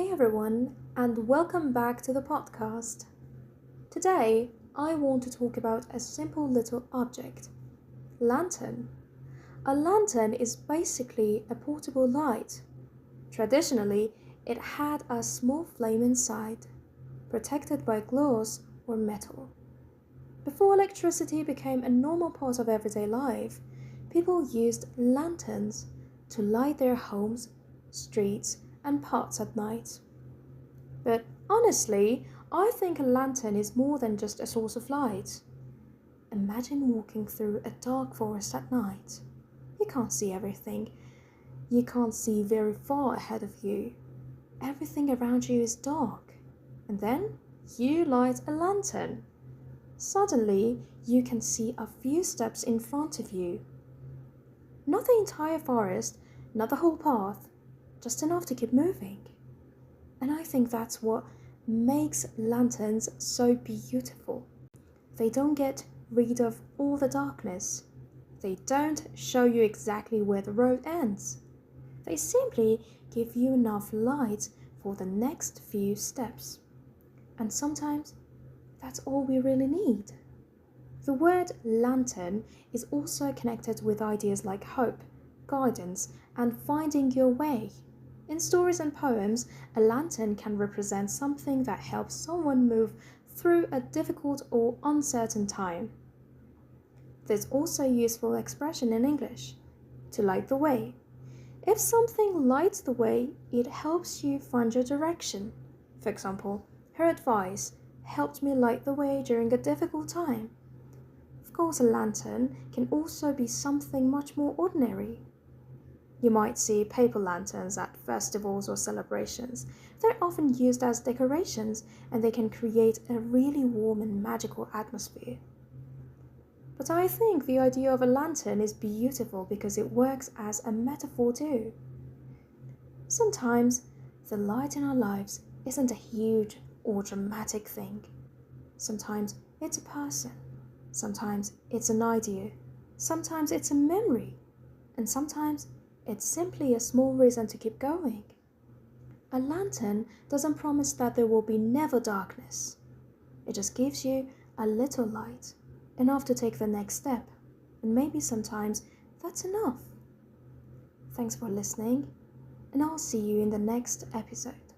Hey everyone, and welcome back to the podcast. Today, I want to talk about a simple little object lantern. A lantern is basically a portable light. Traditionally, it had a small flame inside, protected by glass or metal. Before electricity became a normal part of everyday life, people used lanterns to light their homes, streets, and parks at night. But honestly, I think a lantern is more than just a source of light. Imagine walking through a dark forest at night. You can't see everything. You can't see very far ahead of you. Everything around you is dark. And then you light a lantern. Suddenly, you can see a few steps in front of you. Not the entire forest, not the whole path, just enough to keep moving. And I think that's what makes lanterns so beautiful. They don't get rid of all the darkness. They don't show you exactly where the road ends. They simply give you enough light for the next few steps. And sometimes that's all we really need. The word lantern is also connected with ideas like hope, guidance, and finding your way. In stories and poems, a lantern can represent something that helps someone move through a difficult or uncertain time. There's also a useful expression in English, to light the way. If something lights the way, it helps you find your direction. For example, her advice helped me light the way during a difficult time. Of course, a lantern can also be something much more ordinary. You might see paper lanterns at festivals or celebrations. They're often used as decorations and they can create a really warm and magical atmosphere. But I think the idea of a lantern is beautiful because it works as a metaphor too. Sometimes the light in our lives isn't a huge or dramatic thing. Sometimes it's a person. Sometimes it's an idea. Sometimes it's a memory. And sometimes it's simply a small reason to keep going. A lantern doesn't promise that there will be never darkness. It just gives you a little light, enough to take the next step. And maybe sometimes that's enough. Thanks for listening, and I'll see you in the next episode.